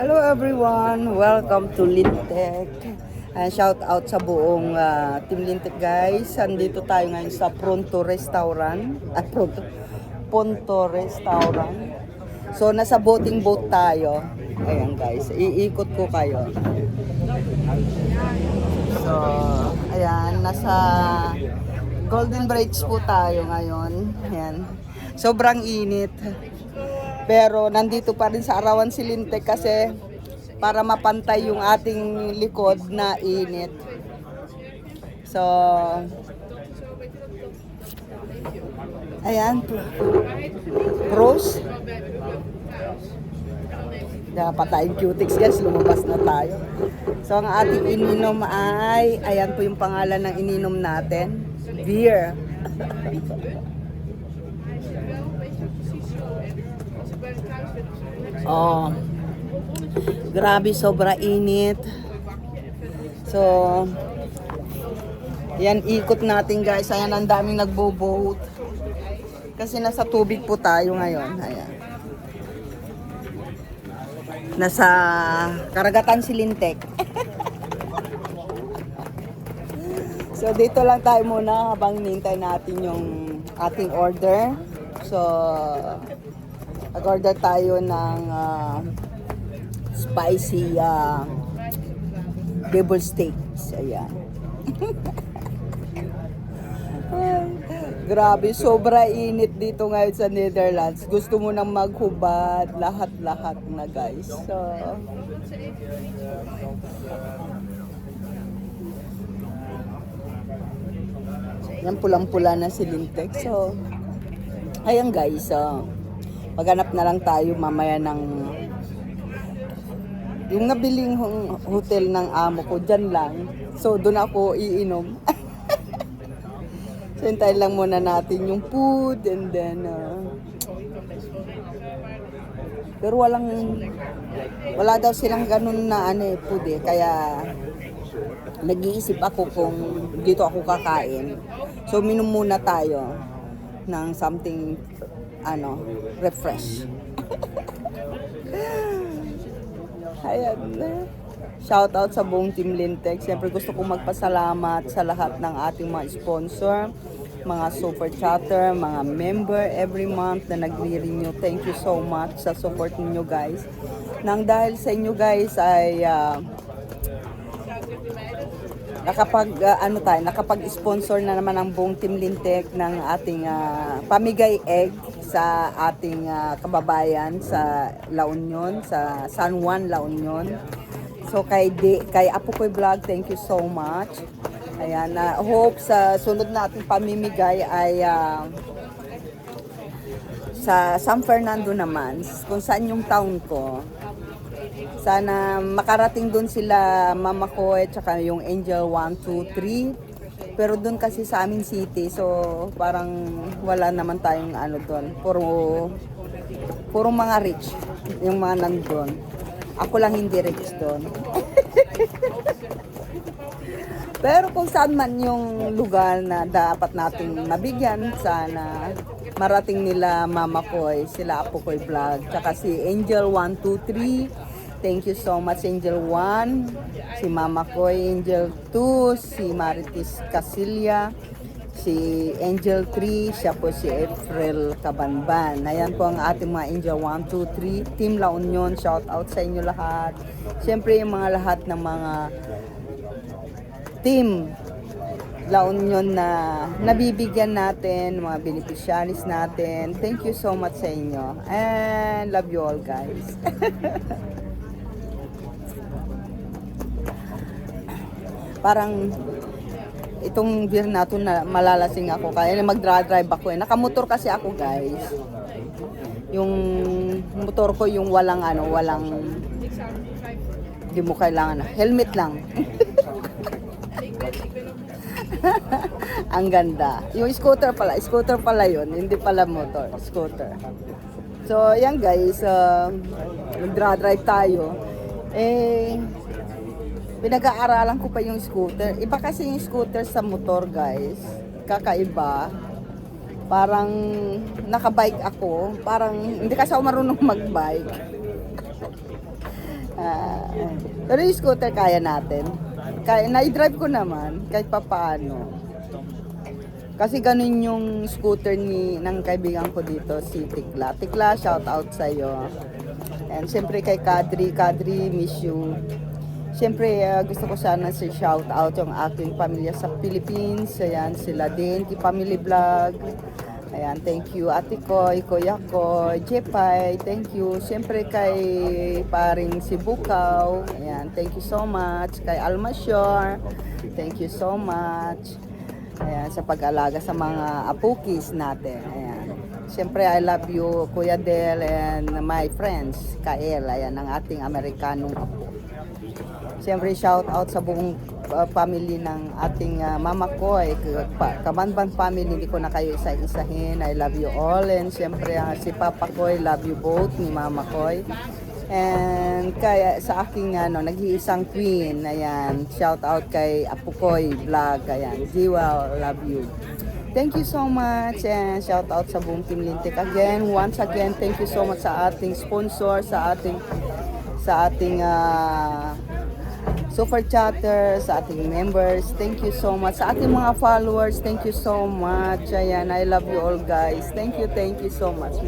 Hello everyone, welcome to Lintek. Shout out sa buong Team Lintek guys. Andito tayo ngayon sa Pronto Restaurant. Ponto Restaurant. So nasa boating boat tayo. Ayan guys, iikot ko kayo. So, ayan, nasa Golden Bridge po tayo ngayon. Ayan. Sobrang init. Pero nandito pa rin sa Arawan si Lintek kasi para mapantay yung ating likod na init. So, ayan. Pros. Dapat tayong cutics guys, lumabas na tayo. So, ang ating ininom ay, ayan po yung pangalan ng ininom natin. Beer. Oh, grabe, sobra init. So, yan, ikot natin guys. Ayan, ang daming nagbo-boat. Kasi nasa tubig po tayo ngayon. Ayan. Nasa karagatan si Lintek. So, dito lang tayo muna habang nintay natin yung ating order. So, nag-order tayo ng spicy devil steaks. Ayan. Grabe, sobra init dito ngayon sa Netherlands. Gusto mo nang maghubad, lahat-lahat na guys. So, yan, pulang-pula na si Lintek. So, ayan guys, maghanap na lang tayo mamaya ng yung nabiling hotel ng amo ko, dyan lang. So, doon ako iinom. So, hintayin lang muna natin yung food and then pero wala daw silang ganun na food kaya nag-iisip ako kung dito ako kakain. So, minum muna tayo ng something refresh. Ayan. Shout out sa buong Team Lintek. Siyempre gusto kong magpasalamat sa lahat ng ating mga sponsor, mga super chatter, mga member every month na nagre-renew. Thank you so much sa support niyo guys. Nang dahil sa inyo guys ay nakapag-sponsor na naman ang buong Team Lintek ng ating pamigay egg sa ating kababayan sa La Union, sa San Juan, La Union. So kay Apo Koy Vlog, thank you so much. Ayan, hope sa sunod nating pamimigay ay sa San Fernando naman, kung saan yung town ko. Sana makarating doon sila mama ko at saka yung Angel 1, 2, 3. Pero doon kasi sa amin city, so parang wala naman tayong doon. Puro mga rich yung mga nandun. Ako lang hindi rich doon. Pero kung saan man yung lugar na dapat nating mabigyan, sana marating nila mama ko, sila Apo Koy Vlog, tsaka si Angel 1, 2, 3. Thank you so much Angel 1, si Mama Koy, Angel 2, si Maritis Casilya, si Angel 3, siya po si April Cabanban. Ayan po ang ating mga Angel 1, 2, 3, Team La Union, shout out sa inyo lahat. Siyempre yung mga lahat ng mga Team La Union na nabibigyan natin, mga beneficiaries natin. Thank you so much sa inyo. And love you all guys. Parang itong beer na to na malalasing ako kaya mag-drive ako Nakamotor kasi ako guys. Yung motor ko yung walang hindi mo kailangan helmet lang. Ang ganda. Yung scooter pala yun, hindi pala motor, scooter. So, yan guys, mag-drive tayo. Pinag-aaralan ko pa yung scooter. Iba kasi yung scooter sa motor guys. Kakaiba. Parang nakabike ako. Parang hindi kasi ako marunong magbike. Ah, pero yung scooter kaya natin. Kaya, na-drive ko naman, kahit papaano. Kasi ganun yung scooter ng kaibigan ko dito, si Tikla. Tikla, shout out sa'yo. And siyempre kay Kadri, Kadri, miss you. Siyempre, gusto ko sana si shout out yung aking pamilya sa Philippines. Ayan, sila din, ki Family Vlog. Ayan, thank you Ate Koy, Kuya Koy, Jepay, thank you. Siyempre kay paring si Bukaw. Ayan, thank you so much. Kay Almasyor, thank you so much. Ayan, sa pag-alaga sa mga apukis natin. Ayan. Siyempre, I love you, Kuya Del, and my friends, Kael. Ayan, ang ating Amerikanong apo. Siyempre, shout out sa buong family ng ating mama ko. Kamanban family, hindi ko na kayo isa-isahin. I love you all. And siyempre, si Papa ko, love you both, ni Mama ko. And kaya sa aking nag-iisang queen, ayan, shout out kay Apukoy Vlog, ayan, Jiwa, love you. Thank you so much and shout out sa buong Team Lintik again. Once again, thank you so much sa ating sponsor, sa ating super chatter, sa ating members. Thank you so much. Sa ating mga followers, thank you so much. Ayan, I love you all guys. Thank you so much.